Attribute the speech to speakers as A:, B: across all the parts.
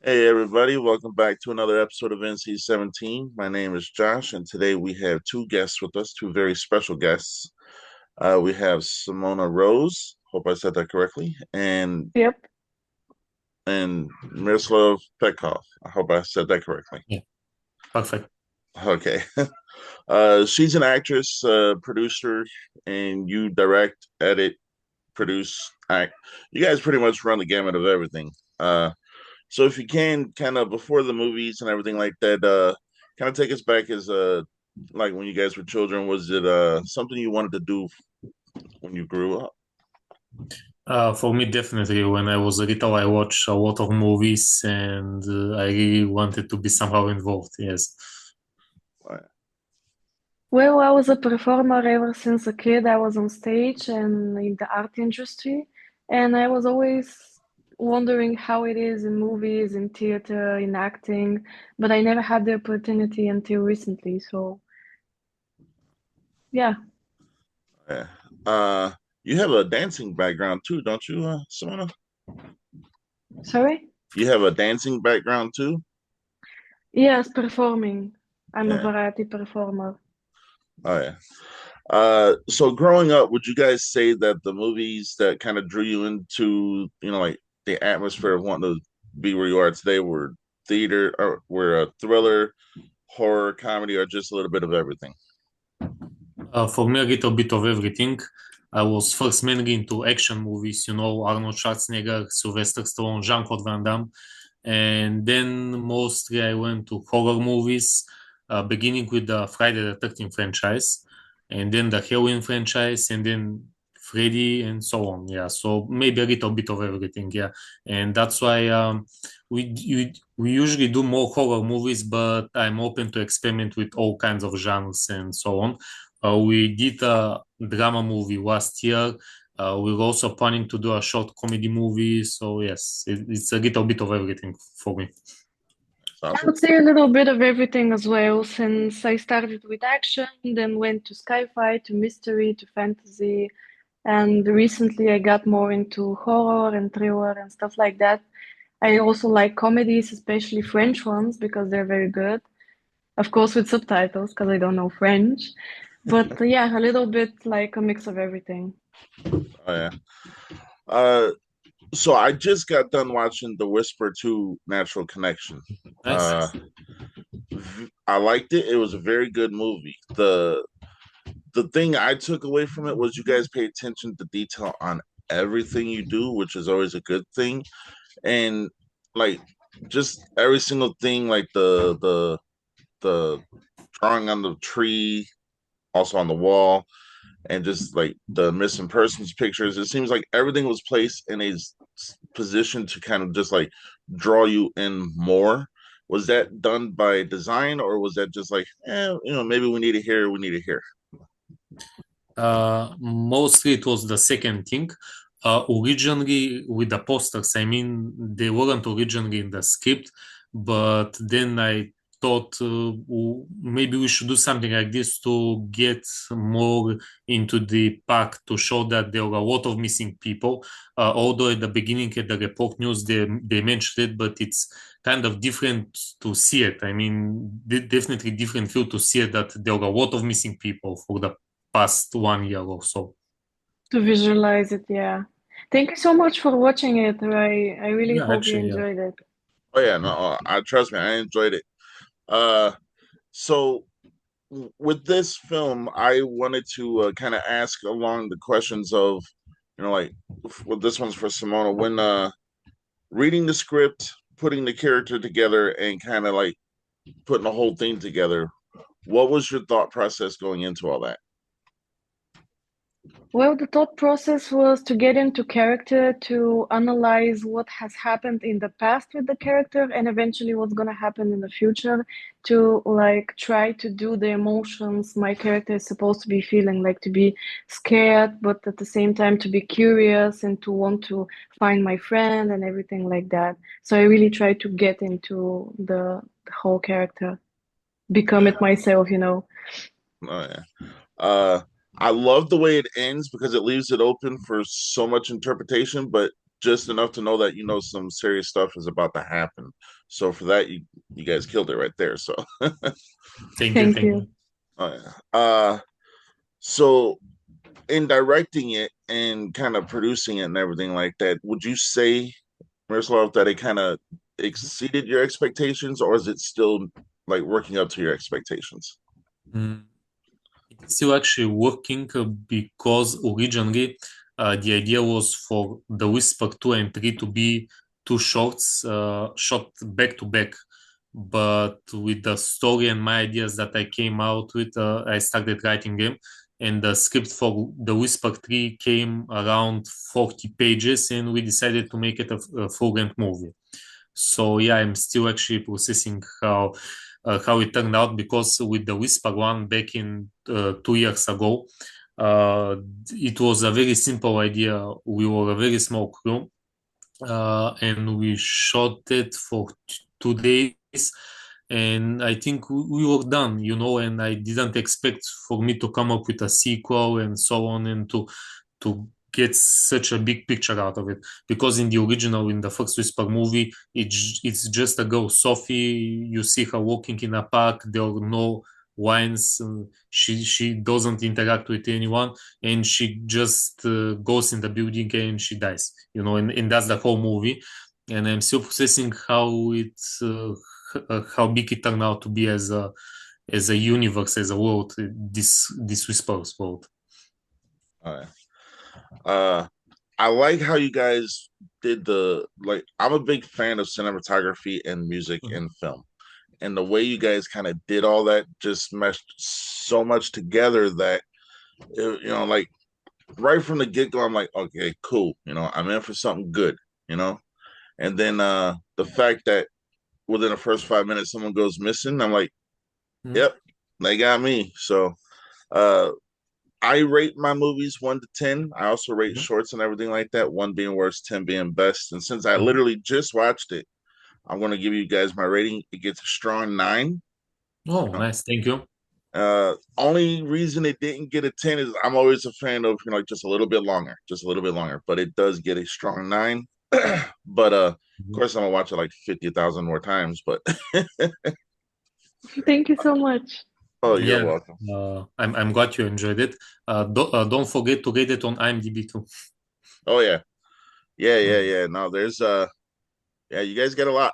A: Hey everybody, welcome back to another episode of NC-17. My name is Josh, and today we have two guests with us, two very special guests. We have Simona Rose, hope I said that correctly,
B: Yep.
A: and Miroslav Petkov. I hope I said that correctly.
C: Yeah, perfect.
A: Okay. She's an actress, producer, and you direct, edit, produce, act. You guys pretty much run the gamut of everything. So if you can, kind of before the movies and everything like that, kind of take us back as like when you guys were children. Was it something you wanted to do when you grew up?
C: For me, definitely, when I was little, I watched a lot of movies and I really wanted to be somehow involved. Yes.
B: Well, I was a performer ever since a kid. I was on stage and in the art industry, and I was always wondering how it is in movies, in theater, in acting, but I never had the opportunity until recently. So, yeah.
A: Yeah. Uh, you have a dancing background too, don't you, Simona?
B: Sorry?
A: You have a dancing background too?
B: Yes, performing. I'm a
A: Yeah.
B: variety performer.
A: Oh yeah. So growing up, would you guys say that the movies that kind of drew you into, like the atmosphere of wanting to be where you are today were theater or were a thriller, horror, comedy, or just a little bit of everything?
C: For me, a little bit of everything. I was first mainly into action movies, Arnold Schwarzenegger, Sylvester Stallone, Jean-Claude Van Damme. And then mostly I went to horror movies, beginning with the Friday the 13th franchise, and then the Halloween franchise, and then Freddy, and so on. Yeah, so maybe a little bit of everything. Yeah, and that's why we usually do more horror movies, but I'm open to experiment with all kinds of genres and so on. We did a drama movie last year. We're also planning to do a short comedy movie. So yes, it's a little bit of everything for me.
B: I
A: Sounds
B: would say a little bit of everything as well, since I started with action, then went to sci-fi, to mystery, to fantasy. And recently I got more into horror and thriller and stuff like that. I also like comedies, especially French ones, because they're very good. Of course, with subtitles, because I don't know French. But yeah, a little bit like a mix of everything.
A: oh yeah. Uh, so I just got done watching The Whisper 2 Natural Connection.
C: Nice.
A: Uh, I liked it. It was a very good movie. The thing I took away from it was you guys pay attention to detail on everything you do, which is always a good thing. And like just every single thing, like the drawing on the tree, also on the wall, and just like the missing persons pictures. It seems like everything was placed in a position to kind of just like draw you in more. Was that done by design, or was that just like, maybe we need it here, we need it here?
C: Mostly it was the second thing. Originally, with the posters, I mean, they weren't originally in the script, but then I thought maybe we should do something like this to get more into the pack to show that there were a lot of missing people. Although at the beginning, at the report news, they mentioned it, but it's kind of different to see it. I mean, definitely different feel to see it that there were a lot of missing people for the past 1 year or so.
B: To visualize it, yeah. Thank you so much for watching it. I really
C: Yeah,
B: hope you
C: actually, yeah.
B: enjoyed it.
A: Oh yeah, no, I trust me, I enjoyed it. Uh, so with this film, I wanted to kind of ask along the questions of, like, well, this one's for Simona. When reading the script, putting the character together, and kind of like putting the whole thing together, what was your thought process going into all that?
B: Well, the thought process was to get into character, to analyze what has happened in the past with the character and eventually what's going to happen in the future, to like try to do the emotions my character is supposed to be feeling, like to be scared, but at the same time to be curious and to want to find my friend and everything like that. So I really try to get into the whole character, become it myself, you know.
A: Oh yeah. Uh, I love the way it ends because it leaves it open for so much interpretation. But just enough to know that you know some serious stuff is about to happen. So for that, you guys killed it right there. So,
C: Thank you,
B: Thank
C: thank
B: you.
C: you.
A: yeah. So in directing it and kind of producing it and everything like that, would you say, Miroslav, that it kind of exceeded your expectations, or is it still like working up to your expectations?
C: Mm. It's still actually working because originally the idea was for The Whisper 2 and 3 to be two shorts shot back to back. But with the story and my ideas that I came out with, I started writing them. And the script for The Whisper 3 came around 40 pages, and we decided to make it a full-length movie. So yeah, I'm still actually processing how it turned out, because with the Whisper one back in 2 years ago, uh, it was a very simple idea. We were a very small crew, and we shot it for 2 days. And I think we were done, and I didn't expect for me to come up with a sequel and so on, and to get such a big picture out of it. Because in the original, in the first Whisper movie, it's just a girl, Sophie. You see her walking in a park. There are no lines. She doesn't interact with anyone, and she just goes in the building and she dies. And that's the whole movie. And I'm still processing how big it turned out to be as a universe, as a world. This Whispers world.
A: All right. I like how you guys did I'm a big fan of cinematography and music and film. And the way you guys kind of did all that just meshed so much together that like right from the get-go, I'm like, okay, cool. I'm in for something good, And then the fact that within the first 5 minutes someone goes missing, I'm like, yep, they got me. So I rate my movies 1 to 10. I also rate shorts and everything like that, 1 being worst, 10 being best. And since I literally just watched it, I'm going to give you guys my rating. It gets a strong 9.
C: Oh, nice. Thank you.
A: Only reason it didn't get a 10 is I'm always a fan of, just a little bit longer, but it does get a strong 9. But of course, I'm going to watch it like 50,000 more times. But
B: Thank you so much.
A: oh, you're
C: Yeah,
A: welcome.
C: I'm glad you enjoyed it. Don't forget to rate it on IMDb too.
A: Oh, yeah. Yeah. No, there's, yeah, you guys got a lot.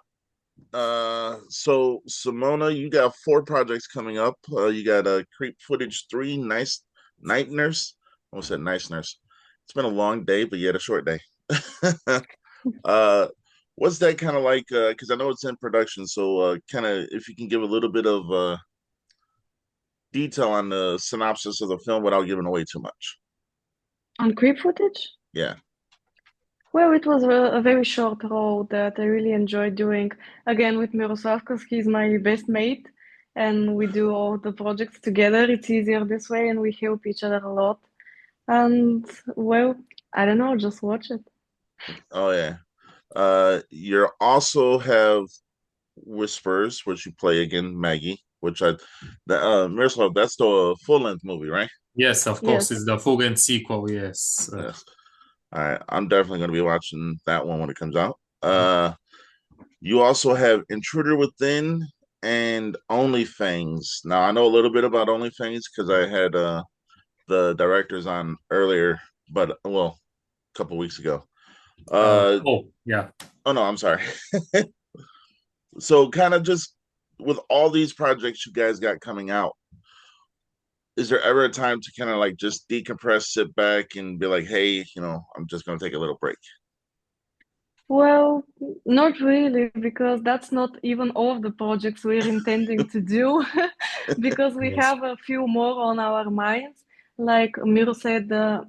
A: So Simona, you got 4 projects coming up. You got Creep Footage 3, Night Nurse. I almost said Nice Nurse. It's been a long day, but you had a short day. What's that kind of like? Because I know it's in production, so kind of if you can give a little bit of detail on the synopsis of the film without giving away too much.
B: On Creep Footage?
A: Yeah.
B: Well, it was a very short role that I really enjoyed doing, again with Miroslav, because he's my best mate, and we do all the projects together. It's easier this way, and we help each other a lot. And well, I don't know, just watch it.
A: Oh yeah. You also have Whispers, which you play again, Maggie, Miroslav, that's the full length movie, right?
C: Yes, of course,
B: Yes.
C: it's the full-length sequel. Yes.
A: Yes. All right. I'm definitely going to be watching that one when it comes out. You also have Intruder Within and OnlyFans. Now, I know a little bit about OnlyFans because I had the directors on earlier, but a couple weeks ago.
C: Yeah.
A: Oh no, I'm sorry. So kind of just with all these projects you guys got coming out, is there ever a time to kind of like just decompress, sit back and be like, hey, I'm just going to take a little break?
B: Well, not really, because that's not even all of the projects we're intending to do, because we
C: Yes.
B: have a few more on our minds. Like Miro said, the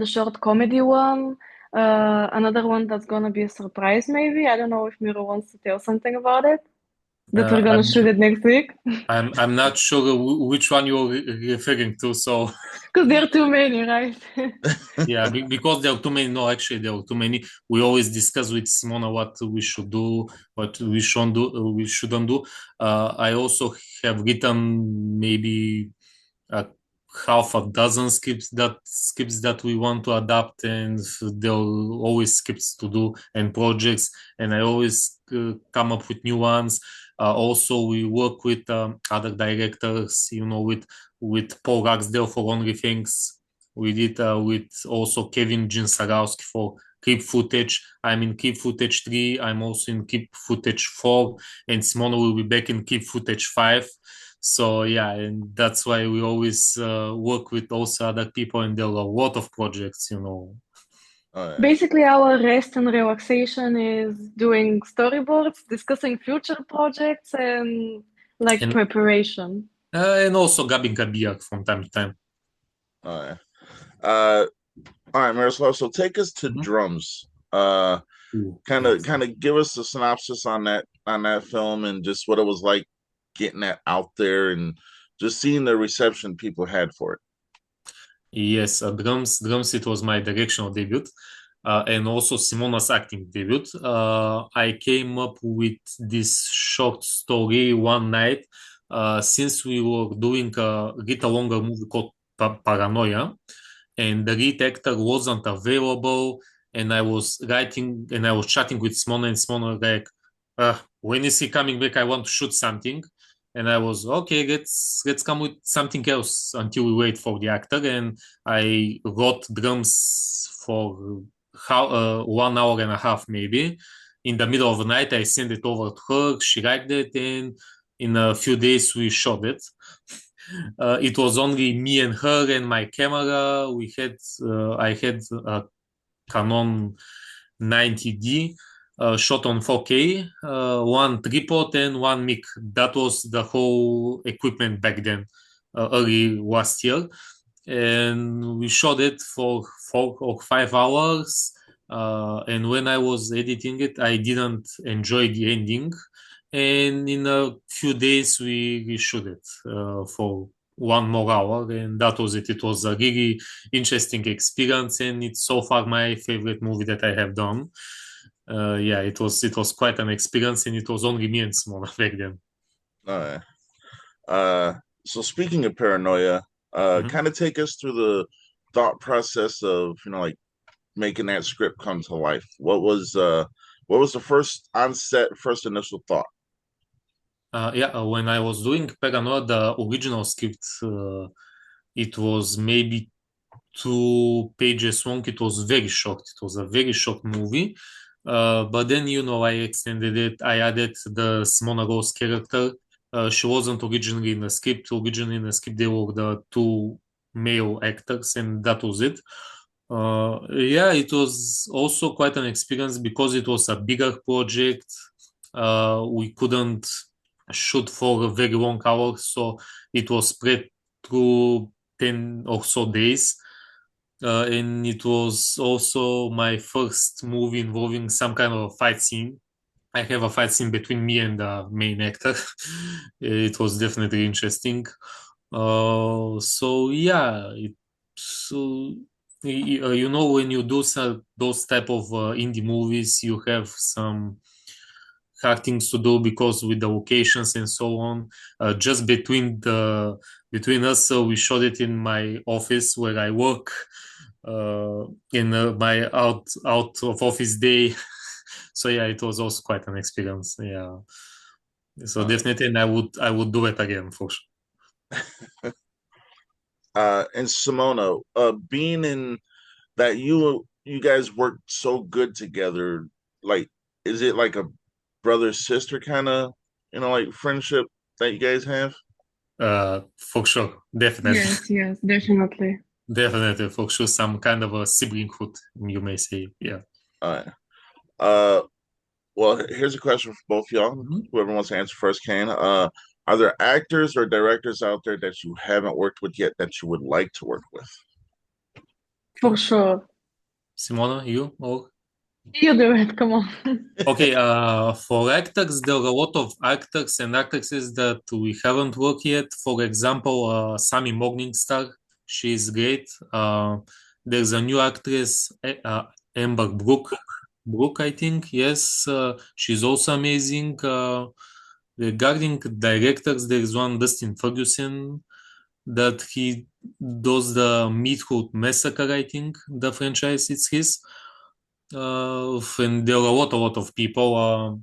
B: short comedy one, another one that's gonna be a surprise, maybe. I don't know if Miro wants to tell something about it, that we're gonna shoot it next week.
C: I'm not sure which one you're referring to, so
B: Because there are too many, right?
C: yeah, because there are too many. No, actually, there are too many. We always discuss with Simona what we should do, what we shouldn't do. We shouldn't do. I also have written maybe a half a dozen scripts that we want to adapt, and there are always scripts to do and projects, and I always come up with new ones. Also, we work with other directors, with Paul Ragsdale for Only Things. We did with also Kevin Jinsarowski for Keep Footage. I'm in Keep Footage 3. I'm also in Keep Footage 4, and Simona will be back in Keep Footage 5. So yeah, and that's why we always work with also other people, and there are a lot of projects.
A: Oh yeah.
B: Basically, our rest and relaxation is doing storyboards, discussing future projects, and like
C: And
B: preparation.
C: and also grabbing a beer from time to time.
A: Oh yeah. Uh, all right, Miroslav. So take us to
C: Mhm.
A: drums.
C: Ooh,
A: Kind of
C: yes.
A: kind of give us a synopsis on that film and just what it was like getting that out there and just seeing the reception people had for it.
C: Yes, drums. It was my directional debut, and also Simona's acting debut. I came up with this short story one night, since we were doing a little longer movie called Paranoia, and the lead actor wasn't available, and I was writing and I was chatting with Simona, and Simona like, when is he coming back? I want to shoot something. And I was okay. Let's come with something else until we wait for the actor. And I wrote drums for 1 hour and a half, maybe. In the middle of the night, I sent it over to her. She liked it, and in a few days, we shot it. It was only me and her and my camera. I had a Canon 90D, shot on 4K, one tripod and one mic. That was the whole equipment back then, early last year. And we shot it for 4 or 5 hours. And when I was editing it, I didn't enjoy the ending. And in a few days, we reshoot it for 1 more hour, and that was it. It was a really interesting experience, and it's so far my favorite movie that I have done. Yeah, it was quite an experience, and it was only me and Simona back then.
A: All right. So speaking of paranoia,
C: Mhm.
A: kind of take us through the thought process of like making that script come to life. What was the first onset, first initial thought?
C: Yeah, when I was doing Paranoia, the original script, it was maybe 2 pages long. It was very short. It was a very short movie. But then, I extended it. I added the Simona Rose character. She wasn't originally in the script. Originally in the script, they were the two male actors, and that was it. Yeah, it was also quite an experience because it was a bigger project. We couldn't shoot for a very long hours, so it was spread through 10 or so days. And it was also my first movie involving some kind of fight scene. I have a fight scene between me and the main actor. It was definitely interesting. So yeah, so when you do those type of indie movies, you have some hard things to do because with the locations and so on. Just between us, so we shot it in my office where I work, in my out of office day. So yeah, it was also quite an experience. Yeah, so
A: Uh,
C: definitely, and I would do it again for sure.
A: and Simona, being in that you guys worked so good together, like is it like a brother sister kind of like friendship that you guys have?
C: For sure, definitely.
B: Yes, yes, definitely.
C: Definitely, for sure, some kind of a siblinghood, you may say. Yeah.
A: All right. Uh, well, here's a question for both y'all.
C: Mhm.
A: Whoever wants to answer first can. Are there actors or directors out there that you haven't worked with yet that you would like to work with?
B: For sure.
C: Simona, you or
B: You do it, come on.
C: okay? For actors, there are a lot of actors and actresses that we haven't worked yet. For example, Sammy Morningstar, she's great. There's a new actress, Amber Brooke, I think. Yes, she's also amazing. Regarding directors, there is one Dustin Ferguson. that he does the Meathook Massacre, I think the franchise it's his. And there are a lot of people.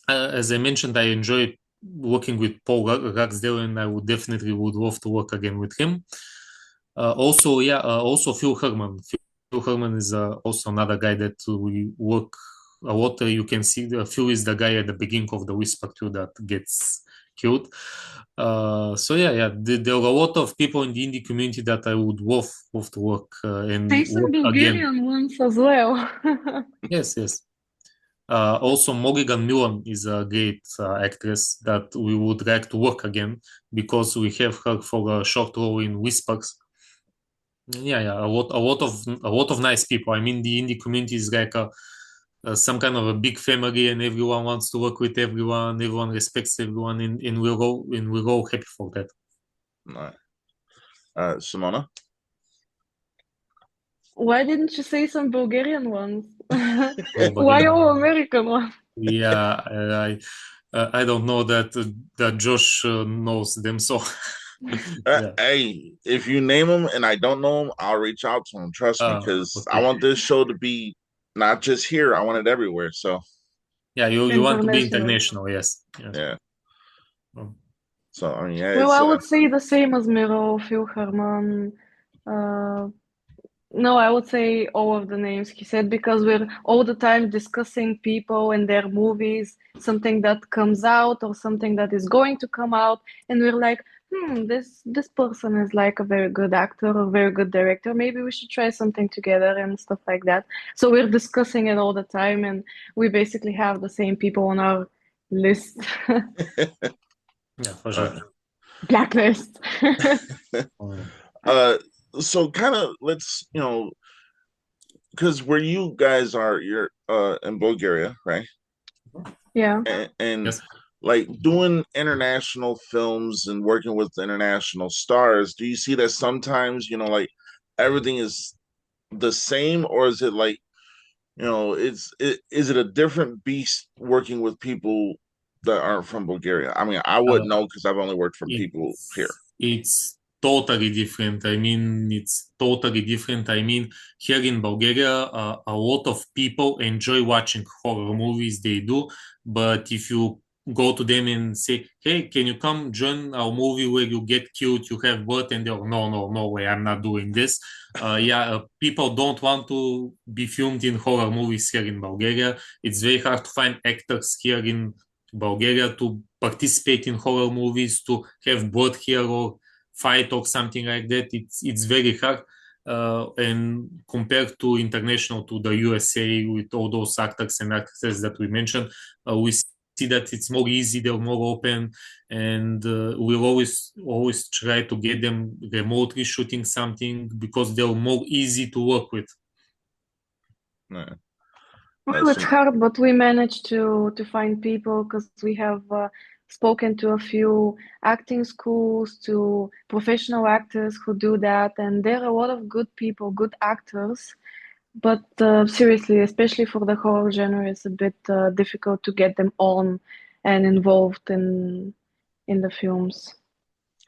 C: As I mentioned, I enjoy working with Paul Ragsdale, and I would definitely would love to work again with him. Also Phil Herman. Phil Herman is also another guy that we work a lot. You can see Phil is the guy at the beginning of the Whisper 2 that gets killed. There are a lot of people in the indie community that I would love to work and
B: Say some
C: work again.
B: Bulgarian ones as well.
C: Yes. Also, Morrigan Millan is a great actress that we would like to work again because we have her for a short role in Whispers. A lot of nice people. I mean, the indie community is like some kind of a big family, and everyone wants to work with everyone. Everyone respects everyone, and we're all happy for that.
A: Right. Simona?
B: Why didn't you say some Bulgarian ones?
C: Oh,
B: Why all American ones?
C: Yeah, I don't know that Josh knows them, so yeah.
A: Hey, if you name them and I don't know them, I'll reach out to them. Trust me, because I
C: Okay.
A: want this show to be not just here. I want it everywhere. So
C: Yeah, you want to be
B: International.
C: international, yes.
A: yeah.
C: Oh.
A: So I mean, yeah.
B: Well,
A: It's
B: I would say the same as Miro, Phil Herman. No, I would say all of the names he said because we're all the time discussing people and their movies, something that comes out or something that is going to come out, and we're like, this person is like a very good actor or very good director. Maybe we should try something together and stuff like that. So we're discussing it all the time, and we basically have the same people on our list.
C: Yeah, for sure.
B: Blacklist.
A: So kind of let's because where you guys are, you're in Bulgaria, right?
B: Yeah.
A: And
C: Yes.
A: like doing international films and working with international stars, do you see that sometimes like everything is the same, or is it like is it a different beast working with people that aren't from Bulgaria? I mean, I wouldn't know because I've only worked for people here.
C: It's totally different. I mean, it's totally different. I mean, here in Bulgaria, a lot of people enjoy watching horror movies. They do, but if you go to them and say, "Hey, can you come join our movie where you get killed, you have blood," and they're, no way, I'm not doing this. People don't want to be filmed in horror movies here in Bulgaria. It's very hard to find actors here in Bulgaria to participate in horror movies, to have blood here or fight or something like that. It's very hard. And compared to international, to the USA with all those actors and actresses that we mentioned, we see that it's more easy, they're more open, and we'll always try to get them remotely shooting something because they're more easy to work with.
A: Yeah.
B: Well, it's hard, but we managed to find people because we have spoken to a few acting schools, to professional actors who do that, and there are a lot of good people, good actors. But seriously, especially for the horror genre, it's a bit difficult to get them on and involved in the films.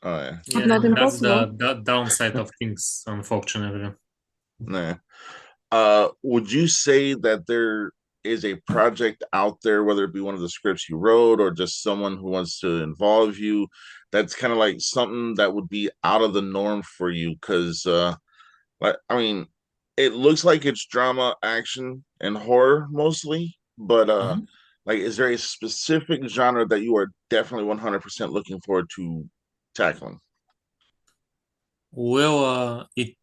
A: Oh yeah.
B: But not
C: That's
B: impossible.
C: the downside of things, unfortunately.
A: Nah. Would you say that there is a project out there, whether it be one of the scripts you wrote or just someone who wants to involve you, that's kind of like something that would be out of the norm for you? Because, I mean, it looks like it's drama, action, and horror mostly, but like, is there a specific genre that you are definitely 100% looking forward to tackling?
C: Well, it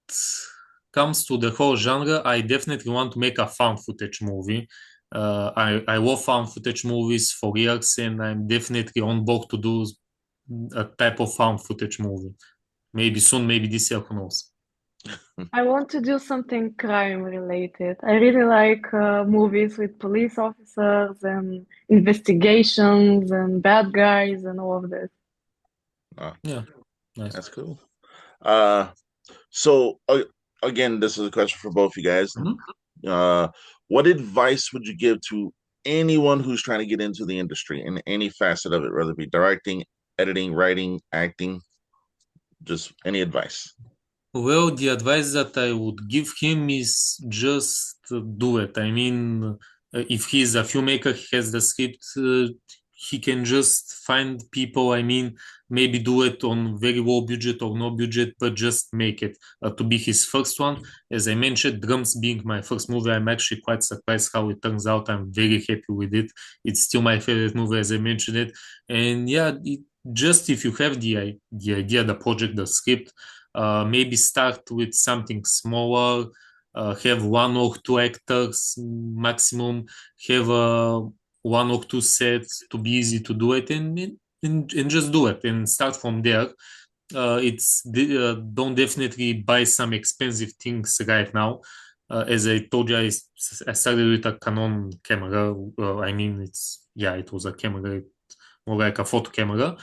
C: comes to the whole genre, I definitely want to make a found footage movie. I love found footage movies for years, and I'm definitely on board to do a type of found footage movie. Maybe soon, maybe this year, who knows?
B: I want to do something crime related. I really like movies with police officers and investigations and bad guys and all of this.
C: Yeah, nice.
A: That's cool. So again, this is a question for both you guys. What advice would you give to anyone who's trying to get into the industry in any facet of it, whether it be directing, editing, writing, acting? Just any advice.
C: Well, the advice that I would give him is just do it. I mean, if he's a filmmaker, he has the script, he can just find people. I mean, maybe do it on very low budget or no budget, but just make it to be his first one. As I mentioned, Drums being my first movie, I'm actually quite surprised how it turns out. I'm very happy with it. It's still my favorite movie, as I mentioned it. And yeah, just if you have the idea, the project, the script, maybe start with something smaller, have one or two actors maximum, have one or two sets to be easy to do it, and just do it and start from there. Don't definitely buy some expensive things right now. As I told you, I started with a Canon camera. I mean, it was a camera, more like a photo camera.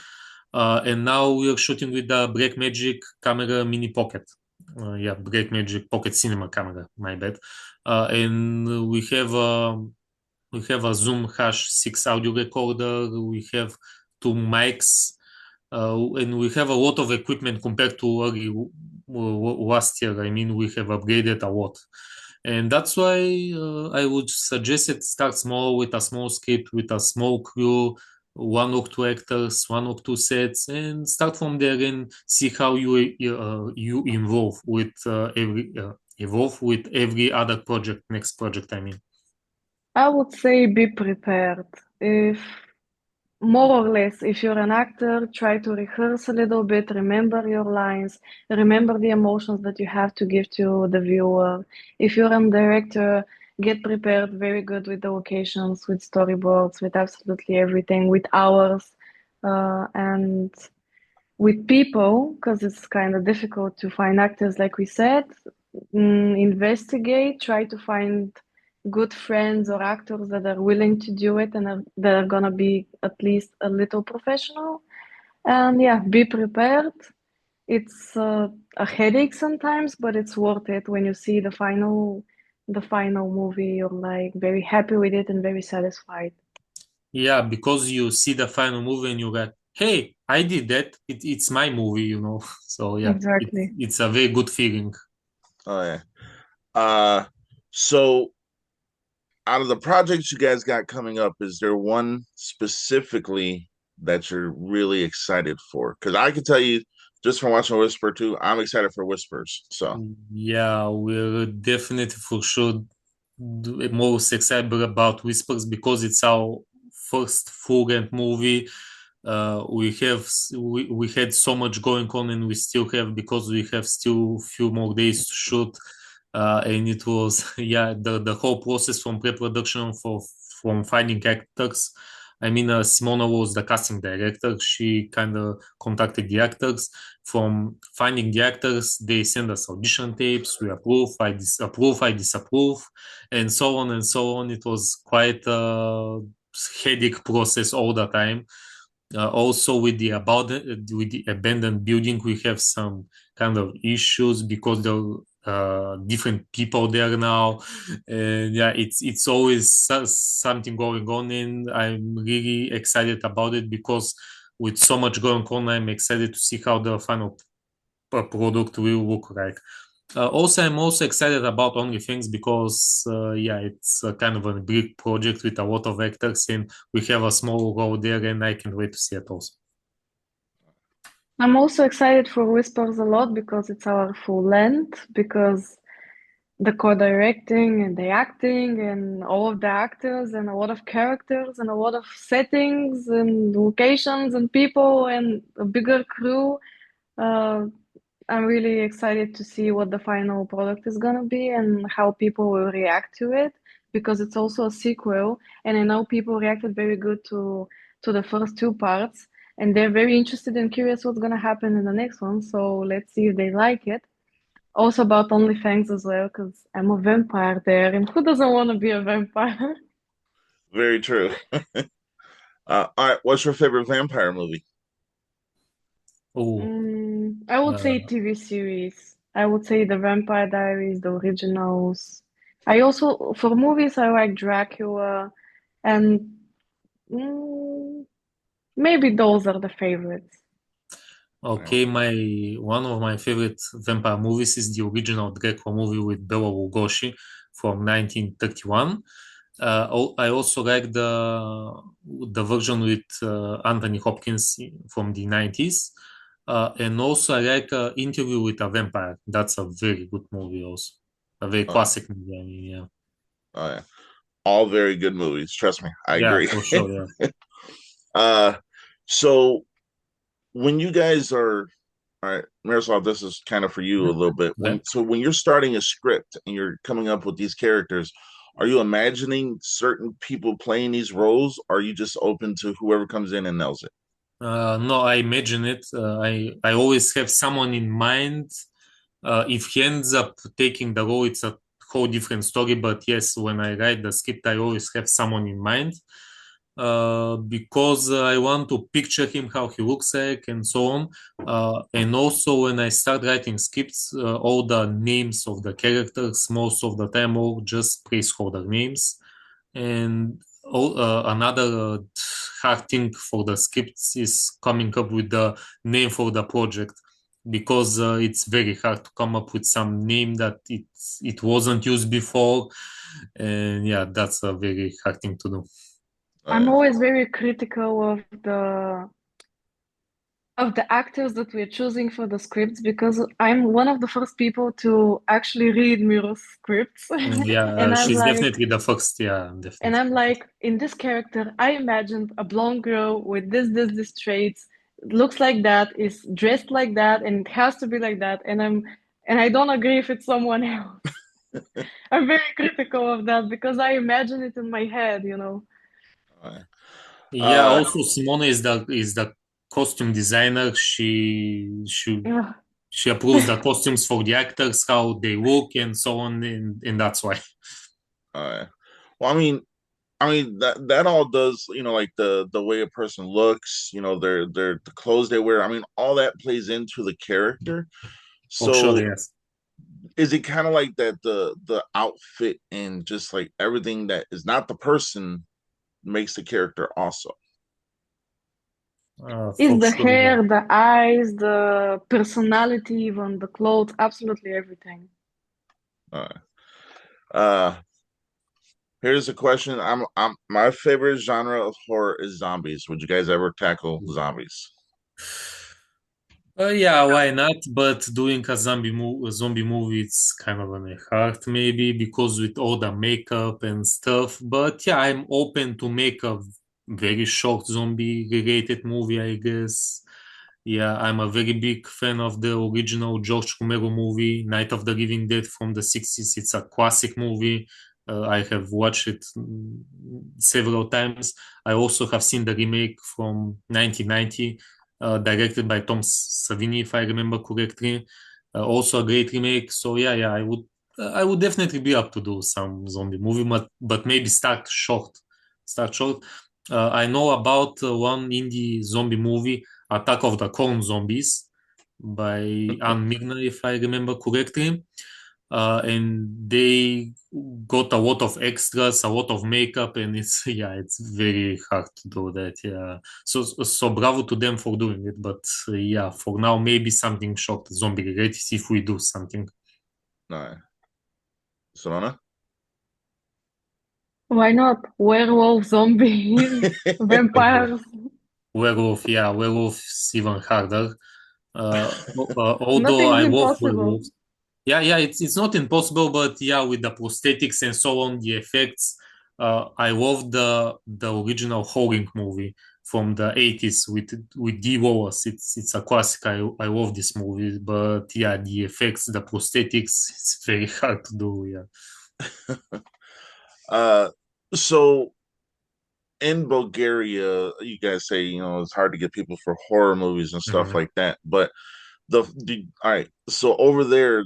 C: And now we are shooting with the Blackmagic camera mini pocket. Blackmagic pocket cinema camera. My bad. And we have a Zoom H6 audio recorder. We have two mics, and we have a lot of equipment compared to last year. I mean, we have upgraded a lot. And that's why I would suggest it start small with a small script, with a small crew, one or two actors, one or two sets, and start from there and see how you evolve with every other project, next project. I mean.
B: I would say be prepared. If more or less, if you're an actor, try to rehearse a little bit, remember your lines, remember the emotions that you have to give to the viewer. If you're a director, get prepared very good with the locations, with storyboards, with absolutely everything, with hours, and with people, because it's kind of difficult to find actors, like we said. Investigate, try to find good friends or actors that are willing to do it and that are gonna be at least a little professional. And yeah, be prepared. It's a headache sometimes, but it's worth it when you see the final movie. You're like very happy with it and very satisfied.
C: Yeah, because you see the final movie and you go, hey, I did that. It's my movie, you know. So yeah,
B: Exactly.
C: it's a very good feeling.
A: Oh yeah. So out of the projects you guys got coming up, is there one specifically that you're really excited for? Because I can tell you, just from watching Whisper 2, I'm excited for Whispers. So
C: Yeah, we're definitely for sure most excited about Whispers because it's our first full-length movie. We had so much going on, and we still have because we have still few more days to shoot. And it was the whole process from pre-production from finding actors. I mean, Simona was the casting director. She kind of contacted the actors. From finding the actors, they send us audition tapes. We approve, I disapprove, and so on and so on. It was quite a headache process all the time. Also, with the abandoned building, we have some kind of issues because there are different people there now, and yeah, it's always something going on, and I'm really excited about it because with so much going on, I'm excited to see how the final product will look like. Also, I'm also excited about OnlyFans because, it's a kind of a big project with a lot of actors, and we have a small role there, and I can't wait to see it also.
B: I'm also excited for Whispers a lot because it's our full length, because the co-directing and the acting and all of the actors and a lot of characters and a lot of settings and locations and people and a bigger crew. Uh, I'm really excited to see what the final product is gonna be and how people will react to it, because it's also a sequel, and I know people reacted very good to the first two parts, and they're very interested and curious what's gonna happen in the next one. So let's see if they like it. Also about OnlyFans as well, because I'm a vampire there, and who doesn't want to be a vampire?
A: very true. All right, what's your favorite vampire movie?
C: Oh,
B: I would say
C: uh,
B: TV series. I would say The Vampire Diaries, the originals. I also, for movies, I like Dracula, and maybe those are the favorites.
C: Okay, my one of my favorite vampire movies is the original Dracula movie with Bela Lugosi from 1931. I also like the version with Anthony Hopkins from the 90s. And also I like Interview with a Vampire. That's a very good movie also. A very
A: Oh yeah.
C: classic movie, I mean, yeah.
A: Oh yeah. All very good movies. Trust me, I
C: Yeah,
A: agree.
C: for sure, yeah.
A: uh, so when you guys are, all right, Miroslav, this is kind of for you a
C: Mhm.
A: little bit.
C: Yeah.
A: When you're starting a script and you're coming up with these characters, are you imagining certain people playing these roles? Or are you just open to whoever comes in and nails it?
C: No, I imagine it. I always have someone in mind. If he ends up taking the role, it's a whole different story. But yes, when I write the script, I always have someone in mind because I want to picture him, how he looks like, and so on. And also, when I start writing scripts, all the names of the characters, most of the time, all just placeholder names. And another hard thing for the scripts is coming up with the name for the project because it's very hard to come up with some name that it wasn't used before, and yeah, that's a very hard thing to do.
B: I'm
A: Uh,
B: always very critical of the actors that we're choosing for the scripts because I'm one of the first people to actually read Miro's scripts.
C: Yeah,
B: And I'm
C: she's
B: like,
C: definitely the first. Yeah,
B: and
C: definitely
B: I'm
C: the first.
B: like, in this character, I imagined a blonde girl with this traits, looks like that, is dressed like that, and it has to be like that. And I don't agree if it's someone else. I'm very critical of that because I imagine it in my head, you know.
A: uh,
C: Yeah,
A: uh,
C: also Simona is the costume designer.
B: Yeah.
C: She approves the costumes for the actors, how they look, and so on, and that's why.
A: uh, well, I mean that all does, like the way a person looks, their the clothes they wear. I mean, all that plays into the character.
C: For sure,
A: So
C: yes.
A: is it kind of like that the outfit and just like everything that is not the person makes the character also?
B: Is
C: For
B: the
C: sure, yeah.
B: hair, the eyes, the personality, even the clothes, absolutely everything.
A: Uh, uh Here's a question. I'm my favorite genre of horror is zombies. Would you guys ever tackle zombies?
C: Yeah, why not? But doing a zombie movie, it's kind of an hard maybe because with all the makeup and stuff. But yeah, I'm open to make a very short zombie related movie, I guess. Yeah, I'm a very big fan of the original George Romero movie, Night of the Living Dead from the 60s. It's a classic movie. I have watched it several times. I also have seen the remake from 1990, directed by Tom Savini, if I remember correctly. Also a great remake. So yeah, I would definitely be up to do some zombie movie, but maybe start short. Start short. I know about one indie zombie movie, Attack of the Clone Zombies, by Anne Migner, if I remember correctly. And they got a lot of extras, a lot of makeup, and it's yeah, it's very hard to do that. Yeah, so bravo to them for doing it. But yeah, for now, maybe something short zombie related if we do something.
A: No, Sonona.
B: Why not? Werewolf, zombies, vampires.
C: Werewolf, yeah, werewolf's even harder. Although
B: Nothing's
C: I love
B: impossible.
C: werewolves. Yeah, it's not impossible, but yeah, with the prosthetics and so on, the effects. I love the original Howling movie from the 80s with Dee Wallace. It's a classic. I love this movie, but yeah, the effects, the prosthetics, it's very hard to do. Yeah.
A: uh, so in Bulgaria, you guys say it's hard to get people for horror movies and stuff
C: Mhm.
A: like that. But all right, so over there,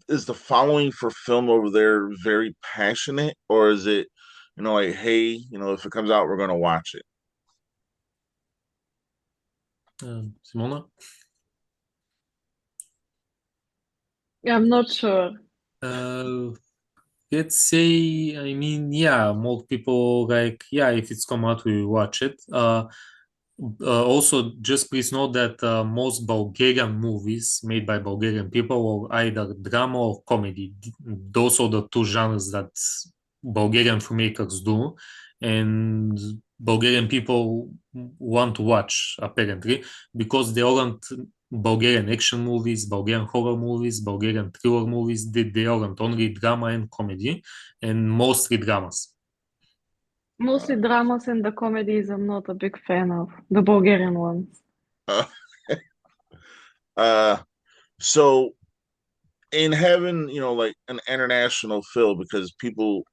A: is the following for film over there very passionate, or is it, like, hey, if it comes out, we're gonna watch it?
C: Simona?
B: I'm not sure.
C: Uh, let's say, I mean, yeah, more people like, yeah, if it's come out, we watch it. Also, just please note that most Bulgarian movies made by Bulgarian people are either drama or comedy. Those are the two genres that Bulgarian filmmakers do, and Bulgarian people want to watch, apparently, because they aren't Bulgarian action movies, Bulgarian horror movies, Bulgarian thriller movies. They aren't only drama and comedy, and mostly dramas.
B: Mostly dramas and the comedies I'm not a big fan of, the Bulgarian ones.
A: Uh, uh, so in having, like an international feel, because people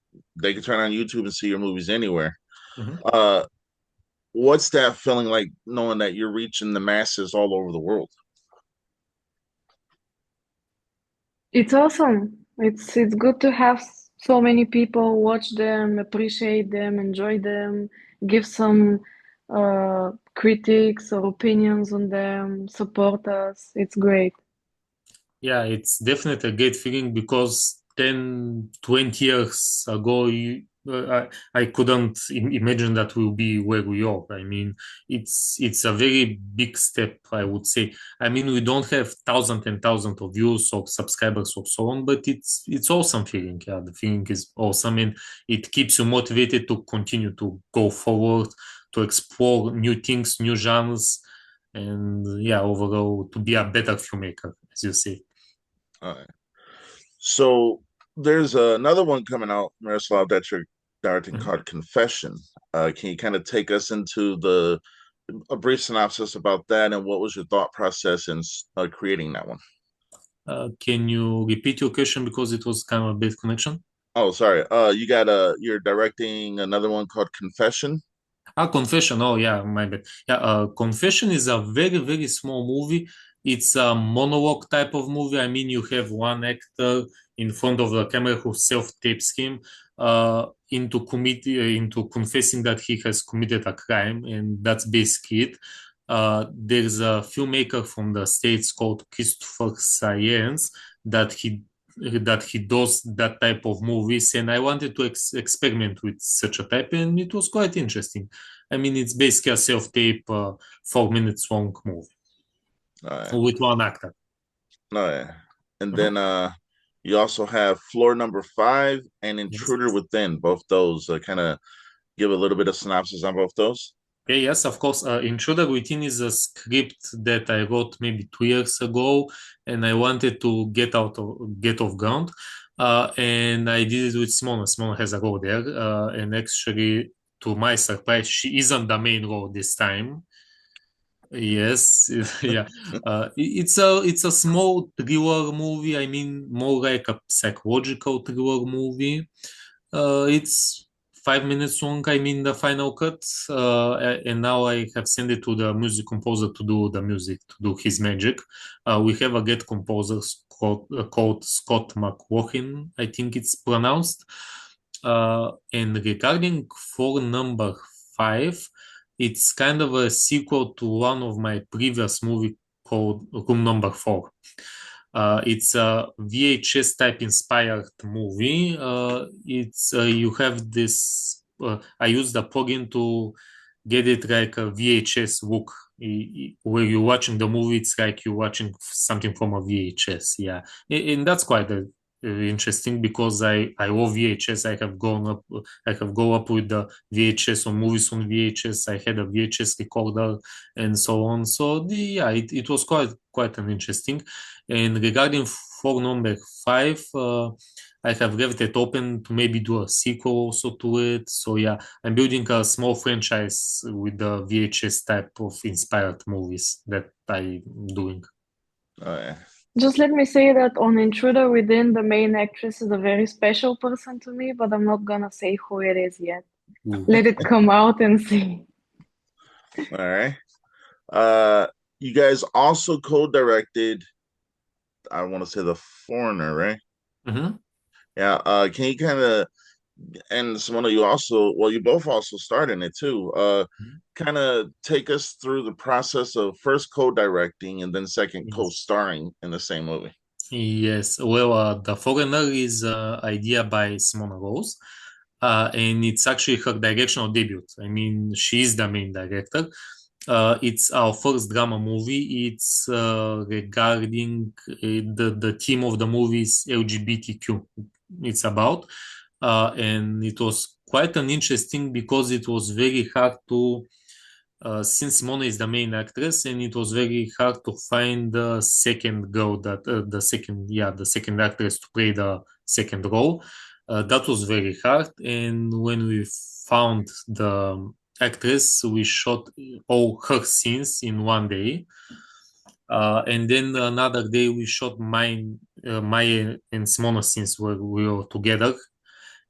A: they can turn on YouTube and see your movies anywhere.
C: Mhm.
A: Uh, what's that feeling like knowing that you're reaching the masses all over the world?
B: It's awesome. It's good to have so many people watch them, appreciate them, enjoy them, give some critics or opinions on them, support us. It's great.
C: Yeah, it's definitely a great feeling because 10, 20 years ago, I couldn't imagine that we'll be where we are. I mean, it's a very big step, I would say. I mean, we don't have thousands and thousands of views or subscribers or so on, but it's awesome feeling. Yeah, the feeling is awesome, and it keeps you motivated to continue to go forward, to explore new things, new genres, and yeah, overall to be a better filmmaker, as you say.
A: All right. So there's another one coming out, Miroslav, that you're directing
C: Mhm.
A: called Confession. Can you kind of take us into the a brief synopsis about that, and what was your thought process in creating that one?
C: Can you repeat your question because it was kind of a bad connection?
A: Oh, sorry. You're directing another one called Confession.
C: Confession. Oh, yeah, my bad. Yeah, Confession is a very, very small movie. It's a monologue type of movie. I mean, you have one actor in front of the camera who self-tapes him into confessing that he has committed a crime, and that's basically it. There's a filmmaker from the States called Christopher Science that he does that type of movies, and I wanted to experiment with such a type, and it was quite interesting. I mean, it's basically a self-tape, 4 minutes long movie
A: All right.
C: with one actor.
A: All right. And
C: Mhm.
A: then you also have Floor Number Five and
C: Yes.
A: Intruder Within. Both those kind of give a little bit of synopsis on both those.
C: Okay, yes, of course. Intruder Routine is a script that I wrote maybe 2 years ago, and I wanted to get off ground. And I did it with Simona. Simona has a role there, and actually, to my surprise, she isn't the main role this time. Yes, yeah. It's a small thriller movie. I mean, more like a psychological thriller movie. It's 5 minutes long. I mean, the final cut. And now I have sent it to the music composer to do the music, to do his magic. We have a get composer called Scott McLaughlin, I think it's pronounced. And regarding for number five, it's kind of a sequel to one of my previous movie called Room Number Four. It's a VHS type inspired movie. It's You have this. I used the plugin to get it like a VHS look. Where you're watching the movie, it's like you're watching something from a VHS. Yeah, and that's quite interesting because I love VHS. I have grown up with the VHS or movies on VHS. I had a VHS recorder and so on. So yeah, it was quite an interesting. And regarding for number five, I have left it open to maybe do a sequel also to it. So yeah, I'm building a small franchise with the VHS type of inspired movies that I'm doing.
A: Oh yeah.
B: Just let me say that on Intruder Within, the main actress is a very special person to me, but I'm not gonna say who it is yet.
C: Ooh.
B: Let it come out and see.
A: All right. Uh, you guys also co-directed. I want to say The Foreigner, right?
C: Mhm.
A: Yeah. Can you kind of and Simona, you both also starred in it too. Kind of take us through the process of first co-directing and then second
C: Yes.
A: co-starring in the same movie.
C: Yes, well, The Foreigner is an idea by Simona Rose, and it's actually her directional debut. I mean, she is the main director, It's our first drama movie. It's regarding the theme of the movie is LGBTQ. It's about, and it was quite an interesting because it was very hard to since Simona is the main actress, and it was very hard to find the second girl that the second actress to play the second role. That was very hard, and when we found the actress, we shot all her scenes in one day. And then another day we shot my and Simona scenes where we were together.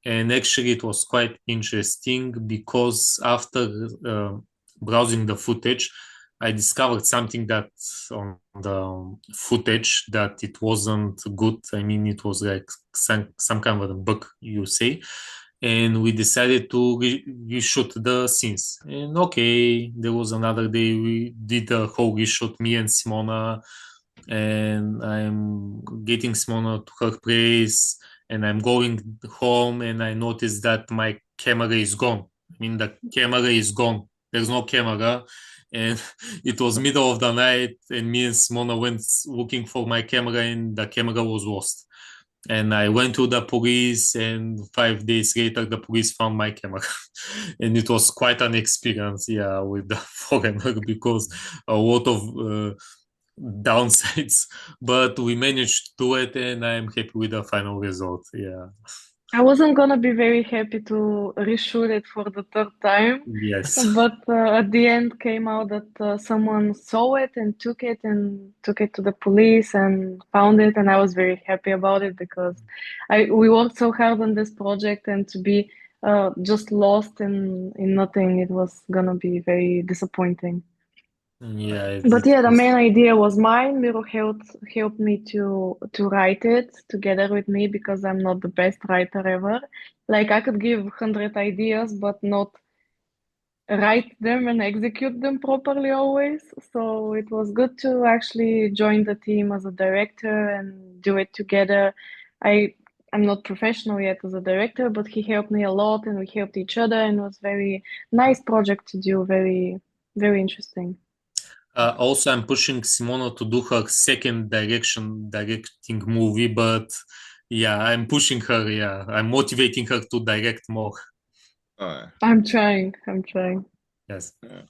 C: And actually, it was quite interesting because after browsing the footage, I discovered something that on the footage that it wasn't good. I mean, it was like some kind of a bug, you say. And we decided to reshoot the scenes. And okay, there was another day we did a whole reshoot, me and Simona, and I'm getting Simona to her place, and I'm going home, and I noticed that my camera is gone. I mean, the camera is gone. There's no camera, and it was middle of the night, and me and Simona went looking for my camera, and the camera was lost. And I went to the police, and 5 days later, the police found my camera. And it was quite an experience, yeah, with the foreigner because a lot of downsides, but we managed to do it, and I'm happy with the final result. Yeah.
B: I wasn't gonna be very happy to reshoot it for the third time,
C: Yes.
B: but at the end came out that someone saw it and took it to the police and found it, and I was very happy about it because I we worked so hard on this project, and to be just lost in nothing, it was gonna be very disappointing.
C: Yeah,
B: But
C: it
B: yeah, the main
C: was.
B: idea was mine. Miro helped me to write it together with me because I'm not the best writer ever. Like I could give 100 ideas, but not write them and execute them properly always. So it was good to actually join the team as a director and do it together. I I'm not professional yet as a director, but he helped me a lot and we helped each other, and it was very nice project to do. Very interesting.
C: Also, I'm pushing Simona to do her second directing movie, but yeah, I'm pushing her. Yeah, I'm motivating her to direct more.
A: Uh,
B: I'm trying. I'm trying.
C: Yes.
A: yeah.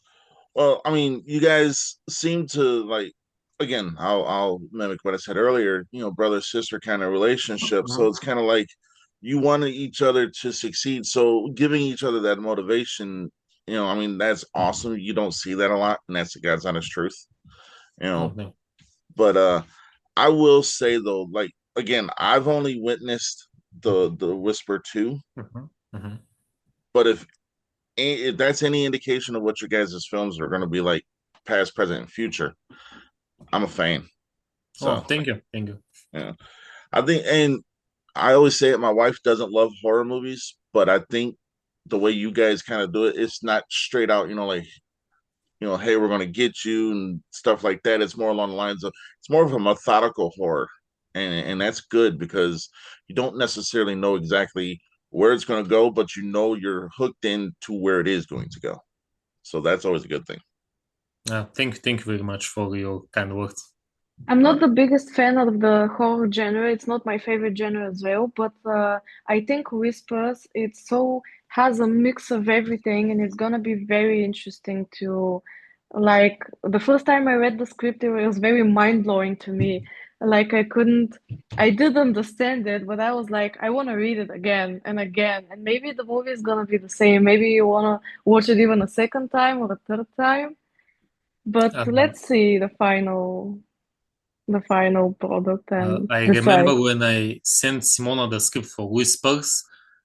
A: Well, I mean, you guys seem to like. Again, I'll mimic what I said earlier. You know, brother sister kind of relationship. So it's kind of like you wanted each other to succeed. So giving each other that motivation, you know, I mean, that's awesome. You don't see that a lot, and that's the God's honest truth. You know,
C: Okay.
A: but I will say though, like again, I've only witnessed the Whisper 2,
C: Mhm. Mhm.
A: but if that's any indication of what your guys' films are going to be like, past, present, and future, I'm a fan.
C: Oh,
A: So
C: thank you. Thank you.
A: yeah, I think, and I always say it. My wife doesn't love horror movies, but I think the way you guys kind of do it, it's not straight out, you know, like hey, we're going to get you and stuff like that. It's more along the lines of it's more of a methodical horror, and that's good because you don't necessarily know exactly where it's going to go, but you know you're hooked into where it is going to go. So that's always a good thing.
C: Thank you very much for your kind words.
B: I'm
A: All
B: not
A: right.
B: the biggest fan of the horror genre. It's not my favorite genre as well, but I think Whispers, it so has a mix of everything, and it's gonna be very interesting to like the first time I read the script, it was very mind-blowing to me. Like I did understand it, but I was like, I want to read it again and again, and maybe the movie is gonna be the same. Maybe you wanna watch it even a second time or a third time. But
C: Uh,
B: let's see the final product and
C: I remember
B: decide.
C: when I sent Simona the script for Whispers,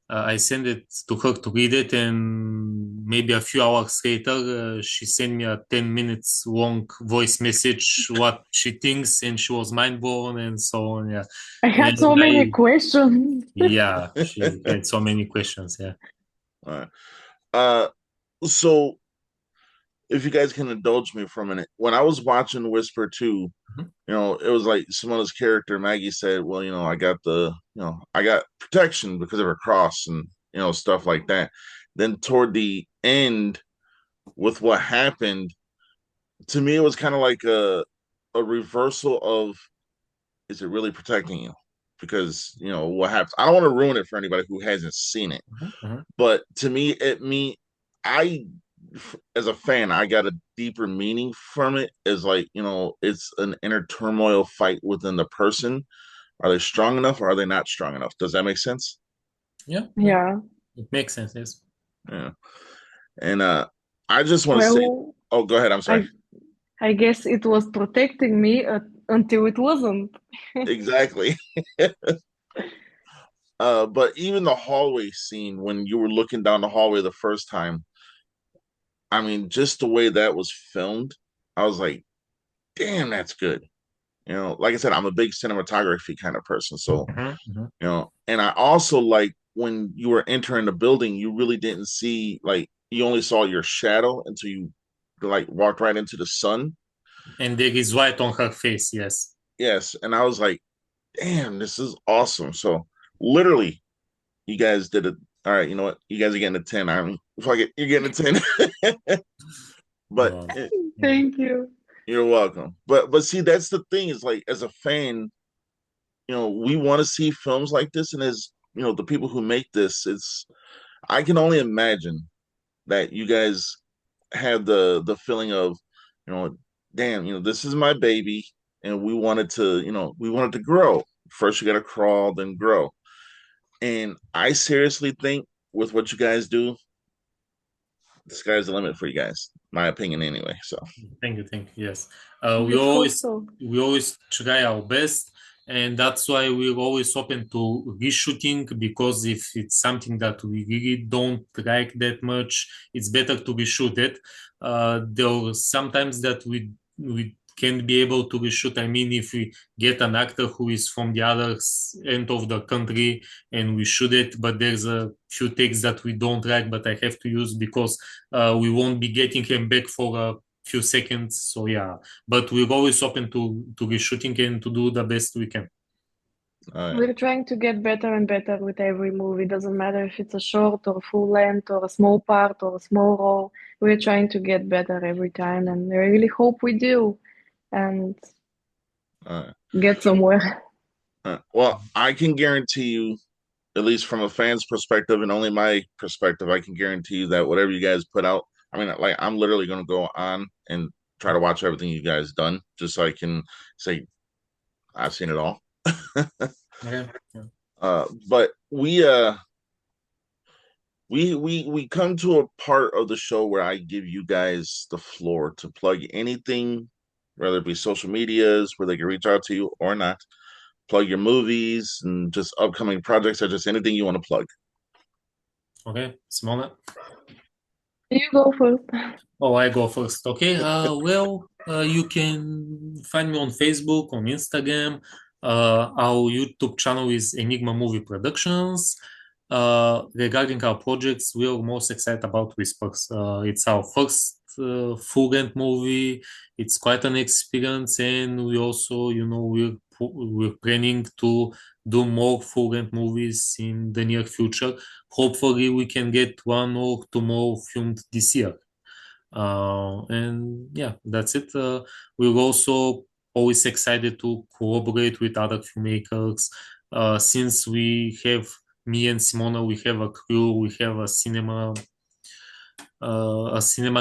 C: I sent it to her to read it, and maybe a few hours later, she sent me a 10 minutes long voice message what she thinks, and she was mind blown and so on. Yeah.
B: I had
C: And
B: so many questions.
C: yeah, she had so many questions. Yeah.
A: All right. Uh, so if you guys can indulge me for a minute, when I was watching Whisper 2,
C: Mhm.
A: it was like Simona's character Maggie said, "Well, I got protection because of her cross and stuff like that." Then toward the end, with what happened, to me, it was kind of like a reversal of, is it really protecting you? Because what happens. I don't want to ruin it for anybody who hasn't seen it,
C: Mm-hmm.
A: but to me, I, as a fan, I got a deeper meaning from it. As like it's an inner turmoil fight within the person. Are they strong enough or are they not strong enough? Does that make sense?
C: Yeah, yeah,
B: Yeah.
C: it makes sense. Yes.
A: Yeah. And I just want to say,
B: Well,
A: oh, go ahead. I'm sorry.
B: I I guess it was protecting me until it wasn't.
A: Exactly. But even the hallway scene when you were looking down the hallway the first time, I mean, just the way that was filmed, I was like, damn, that's good. Like I said, I'm a big cinematography kind of person. So,
C: Mm-hmm.
A: and I also like when you were entering the building, you really didn't see, like, you only saw your shadow until you like walked right into the sun.
C: And there is white on her face. Yes.
A: Yes. And I was like, damn, this is awesome. So, literally, you guys did it. All right, you know what? You guys are getting a 10. I'm fuck it, you're getting a 10. But
C: Uh,
B: Thank you.
A: you're welcome. But see, that's the thing, is like, as a fan, we want to see films like this, and as the people who make this, it's I can only imagine that you guys have the feeling of, you know, damn, this is my baby, and we wanted to grow. First, you got to crawl, then grow. And I seriously think with what you guys do, the sky's the limit for you guys. My opinion, anyway. So,
C: Thank you, thank you. Yes, we
B: Let's hope
C: always
B: so.
C: we always try our best, and that's why we're always open to reshooting. Because if it's something that we really don't like that much, it's better to reshoot it. There are sometimes that we can't be able to reshoot. I mean, if we get an actor who is from the other end of the country and we shoot it, but there's a few takes that we don't like, but I have to use because we won't be getting him back for a few seconds. So yeah, but we're always open to reshooting and to do the best we can.
B: We're trying to get better and better with every movie. Doesn't matter if it's a short or full length or a small part or a small role. We're trying to get better every time, and I really hope we do and
A: all right.
B: get somewhere.
A: Well, I can guarantee you, at least from a fan's perspective and only my perspective, I can guarantee you that whatever you guys put out, I mean, like, I'm literally going to go on and try to watch everything you guys done, just so I can say I've seen it all.
C: Okay. Yeah.
A: But we come to a part of the show where I give you guys the floor to plug anything, whether it be social medias where they can reach out to you or not. Plug your movies and just upcoming projects, or just anything you want to plug.
C: Okay, Simona.
B: You go first.
C: Oh, I go first. Okay. Well, you can find me on Facebook, on Instagram. Our YouTube channel is Enigma Movie Productions. Regarding our projects, we are most excited about Whispers. It's our first full-length movie. It's quite an experience, and we also, we're planning to do more full-length movies in the near future. Hopefully, we can get one or two more filmed this year. And yeah, that's it. We're also always excited to collaborate with other filmmakers. Since we have me and Simona, we have a crew, we have a cinema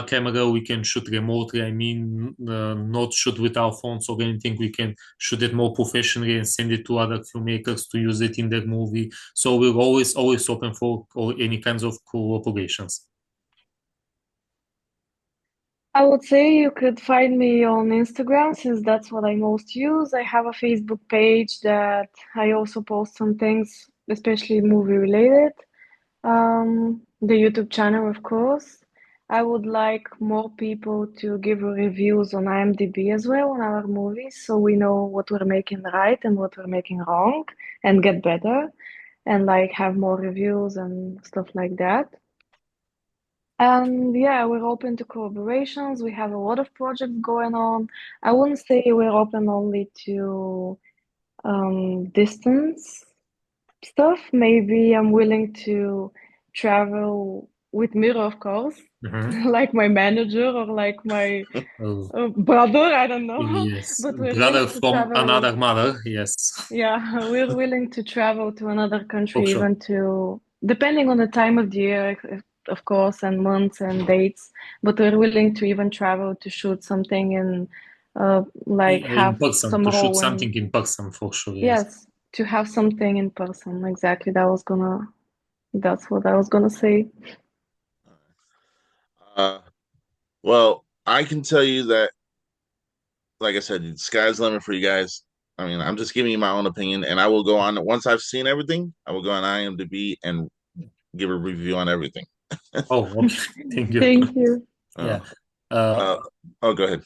C: camera. We can shoot remotely. I mean, not shoot with our phones or anything. We can shoot it more professionally and send it to other filmmakers to use it in their movie. So we're always open for any kinds of collaborations.
B: I would say you could find me on Instagram since that's what I most use. I have a Facebook page that I also post some things, especially movie related. The YouTube channel, of course. I would like more people to give reviews on IMDb as well on our movies, so we know what we're making right and what we're making wrong and get better and like have more reviews and stuff like that. And yeah, we're open to collaborations. We have a lot of projects going on. I wouldn't say we're open only to distance stuff. Maybe I'm willing to travel with Miro, of course, like my manager or like my
C: Oh,
B: brother, I don't know.
C: yes,
B: But we're
C: brother
B: willing to
C: from
B: travel.
C: another mother. Yes,
B: Yeah, we're willing to travel to another
C: for
B: country,
C: sure.
B: even to, depending on the time of the year, of course, and months and dates. But we're willing to even travel to shoot something and like
C: In
B: have
C: person,
B: some
C: to shoot
B: role and
C: something in person, for sure. Yes.
B: yes, to have something in person. Exactly. That's what I was gonna say.
A: Uh, well, I can tell you that, like I said, the sky's the limit for you guys. I mean, I'm just giving you my own opinion, and I will go on once I've seen everything. I will go on IMDb and give a review on everything.
C: Oh, okay. Thank you.
B: Thank you.
A: Uh,
C: Yeah. Uh,
A: oh, go ahead.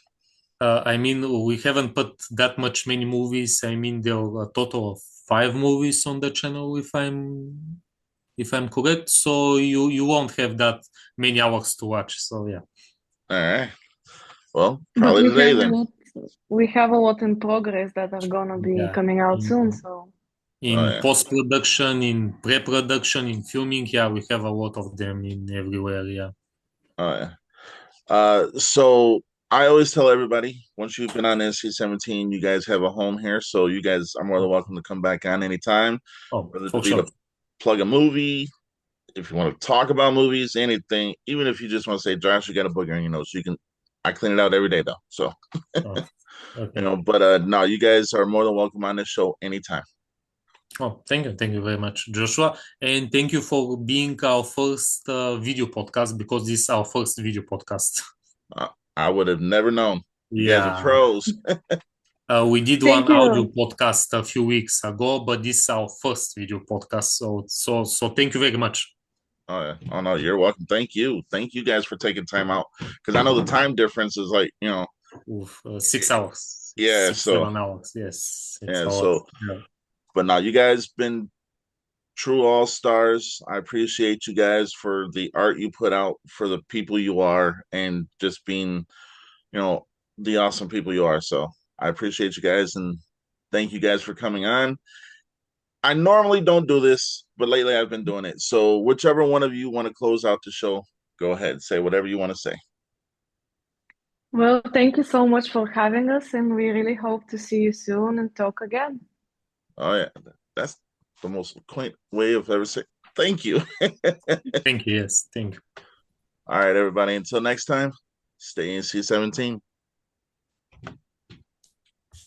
C: I mean, we haven't put that much many movies. I mean, there are a total of 5 movies on the channel, if I'm correct. So you won't have that many hours to watch. So yeah.
A: All right. Well,
B: But
A: probably today then.
B: we have a lot in progress that are gonna be
C: Yeah.
B: coming out soon.
C: In,
B: So
A: Oh
C: in
A: yeah.
C: post-production, in pre-production, in filming, yeah, we have a lot of them in everywhere. Yeah.
A: Oh yeah. So I always tell everybody once you've been on NC-17, you guys have a home here. So you guys are more than welcome to come back on anytime,
C: Oh,
A: whether it
C: for
A: be to
C: sure.
A: plug a movie, if you want to talk about movies, anything, even if you just want to say, Josh, you got a booger in your nose, you can. I clean it out every day though. So
C: Oh,
A: you
C: okay.
A: know, but no, you guys are more than welcome on this show anytime.
C: Oh, thank you very much, Joshua, and thank you for being our first video podcast because this is our first video podcast.
A: I would have never known. You guys are
C: Yeah,
A: pros.
C: we did
B: thank
C: one audio
B: you.
C: podcast a few weeks ago, but this is our first video podcast. So thank you very much.
A: Oh, yeah. Oh no, you're welcome. Thank you guys for taking time out because I know the time difference is like
C: Oof, 6 hours,
A: yeah.
C: six,
A: So
C: 7 hours. Yes, it's
A: yeah,
C: a lot.
A: so
C: Yeah.
A: but now you guys been true all stars. I appreciate you guys for the art you put out, for the people you are, and just being you know the awesome people you are. So I appreciate you guys and thank you guys for coming on. I normally don't do this, but lately I've been doing it. So whichever one of you want to close out the show, go ahead. Say whatever you want to say.
B: Well, thank you so much for having us, and we really hope to see you soon and talk again.
A: Oh yeah, that's the most quaint way of ever saying thank you.
C: Thank you. Yes, thank you.
A: All right, everybody. Until next time, stay in C-17.